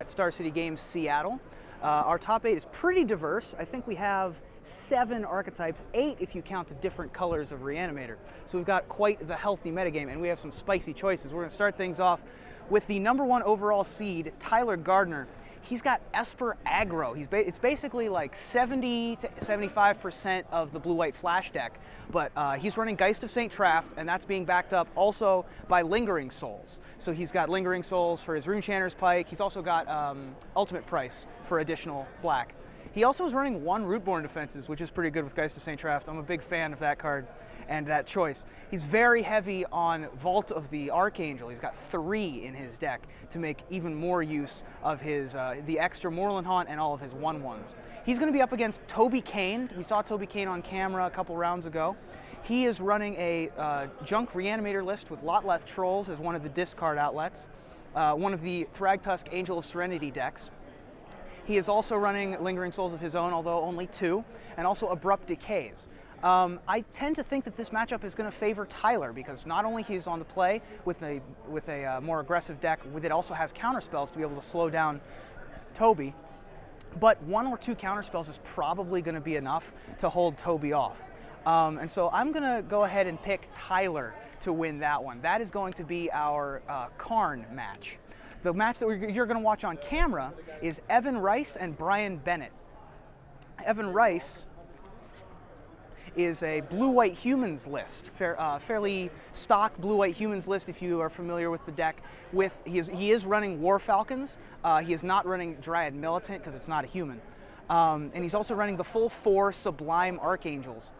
at Star City Games Seattle. Our top 8 is pretty diverse. I think we have 7 archetypes, 8 if you count the different colors of Reanimator. So we've got quite the healthy metagame, and we have some spicy choices. We're going to start things off with the #1 overall seed, Tyler Gardner. He's got Esper aggro. It's basically like 70 to 75% of the blue-white flash deck, but he's running Geist of St. Traft, and that's being backed up also by Lingering Souls. So he's got Lingering Souls for his Runechanter's Pike. He's also got Ultimate Price for additional black. He also is running 1 Rootborn Defenses, which is pretty good with Geist of St. Traft. I'm a big fan of that card and that choice. He's very heavy on Vault of the Archangel. He's got 3 in his deck to make even more use of his the extra Moorland Haunt and all of his 1/1s. He's going to be up against Toby Kane. We saw Toby Kane on camera a couple rounds ago. He is running a Junk Reanimator list with Lotleth Trolls as one of the discard outlets, one of the Thragtusk Angel of Serenity decks. He is also running Lingering Souls of his own, although only 2, and also Abrupt Decays. I tend to think that this matchup is going to favor Tyler because not only he's on the play with a more aggressive deck, it also has counterspells to be able to slow down Toby, but 1 or 2 counterspells is probably going to be enough to hold Toby off. And so I'm going to go ahead and pick Tyler to win that one. That is going to be our Karn match. The match that you're going to watch on camera is Evan Rice and Brian Bennett. Evan Rice is a blue-white humans list, fairly stock blue-white humans list if you are familiar with the deck. He is running War Falcons. He is not running Dryad Militant because it's not a human. And he's also running the full 4 Sublime Archangels.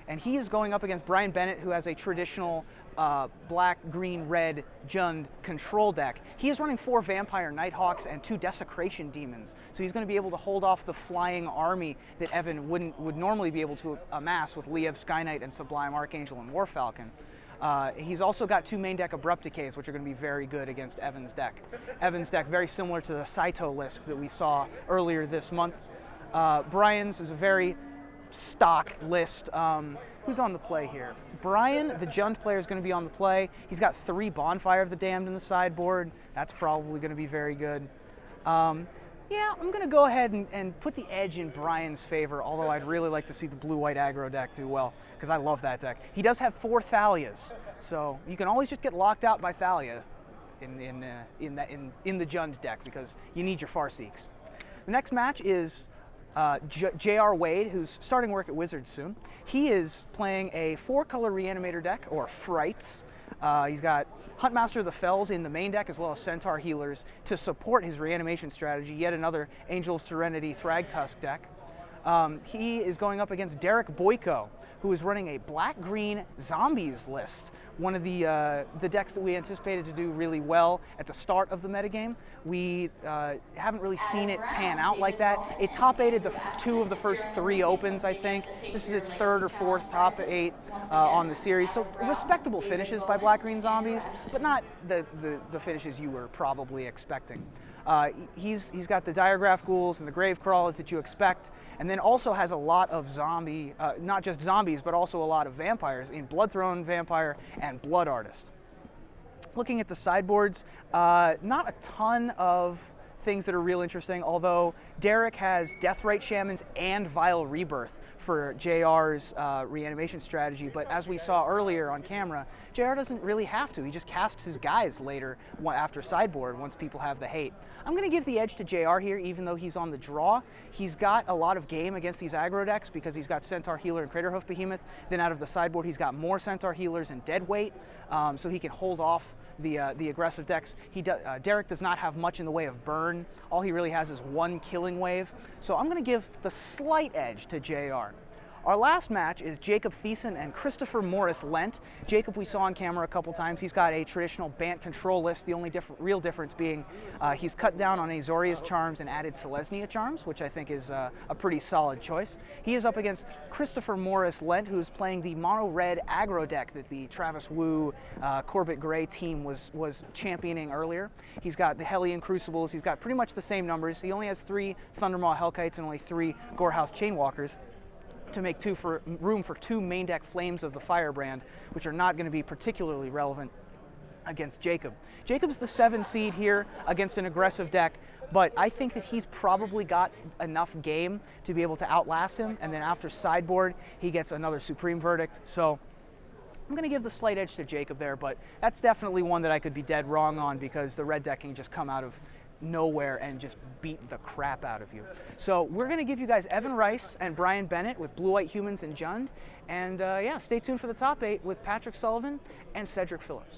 And he is going up against Brian Bennett, who has a traditional black, green, red Jund control deck. He is running 4 Vampire Nighthawks and 2 Desecration Demons. So he's going to be able to hold off the flying army that Evan would normally be able to amass with Liev Sky Knight and Sublime Archangel and War Falcon. He's also got 2 main deck Abrupt Decays, which are going to be very good against Evan's deck. Evan's deck very similar to the Saito list that we saw earlier this month. Brian's is a very stock list. Who's on the play here? Brian, the Jund player, is going to be on the play. He's got 3 Bonfire of the Damned in the sideboard. That's probably going to be very good. Yeah, I'm going to go ahead and put the edge in Brian's favor, although I'd really like to see the blue-white aggro deck do well, because I love that deck. He does have 4 Thalias, so you can always just get locked out by Thalia in the Jund deck, because you need your Farseeks. The next match is J.R. Wade, who's starting work at Wizards soon. He is playing a 4-color Reanimator deck, or Frights. He's got Huntmaster of the Fells in the main deck, as well as Centaur Healers to support his reanimation strategy. Yet another Angel of Serenity Thragtusk deck. He is going up against Derek Boyko, who is running a black-green zombies list, one of the decks that we anticipated to do really well at the start of the metagame. We haven't really seen it pan out like that. It top-8'd the 2 of the first 3 opens, I think. This is its 3rd or 4th top 8 on the series. So respectable finishes by black-green zombies, but not the finishes you were probably expecting. He's got the Diregraph Ghouls and the Grave Crawlers that you expect, and then also has a lot of zombie, not just zombies, but also a lot of vampires in Bloodthrone Vampire and Blood Artist. Looking at the sideboards, not a ton of things that are real interesting, although Derek has Deathrite Shamans and Vile Rebirth for JR's reanimation strategy, but as we saw earlier on camera, JR doesn't really have to. He just casts his guys later after sideboard once people have the hate. I'm going to give the edge to JR here, even though he's on the draw. He's got a lot of game against these aggro decks because he's got Centaur Healer and Craterhoof Behemoth. Then out of the sideboard, he's got more Centaur Healers and Deadweight, so he can hold off the aggressive decks. Derek does not have much in the way of burn. All he really has is 1 Killing Wave. So I'm going to give the slight edge to JR. Our last match is Jacob Thiessen and Christopher Morris Lent. Jacob we saw on camera a couple times. He's got a traditional Bant control list, the only real difference being he's cut down on Azorius Charms and added Selesnya Charms, which I think is a pretty solid choice. He is up against Christopher Morris Lent, who's playing the mono-red aggro deck that the Travis Wu Corbett Gray team was championing earlier. He's got the Hellion Crucibles. He's got pretty much the same numbers. He only has 3 Thundermaw Hellkites and only 3 Gorehouse Chainwalkers to make room for 2 main deck Flames of the Firebrand, which are not going to be particularly relevant against Jacob. Jacob's the 7 seed here against an aggressive deck but I think that he's probably got enough game to be able to outlast him, and then after sideboard, he gets another Supreme Verdict. So I'm going to give the slight edge to Jacob there, but that's definitely one that I could be dead wrong on because the red deck can just come out of nowhere and just beat the crap out of you. So we're going to give you guys Evan Rice and Brian Bennett with Blue White Humans and Jund. And yeah, stay tuned for the top 8 with Patrick Sullivan and Cedric Phillips.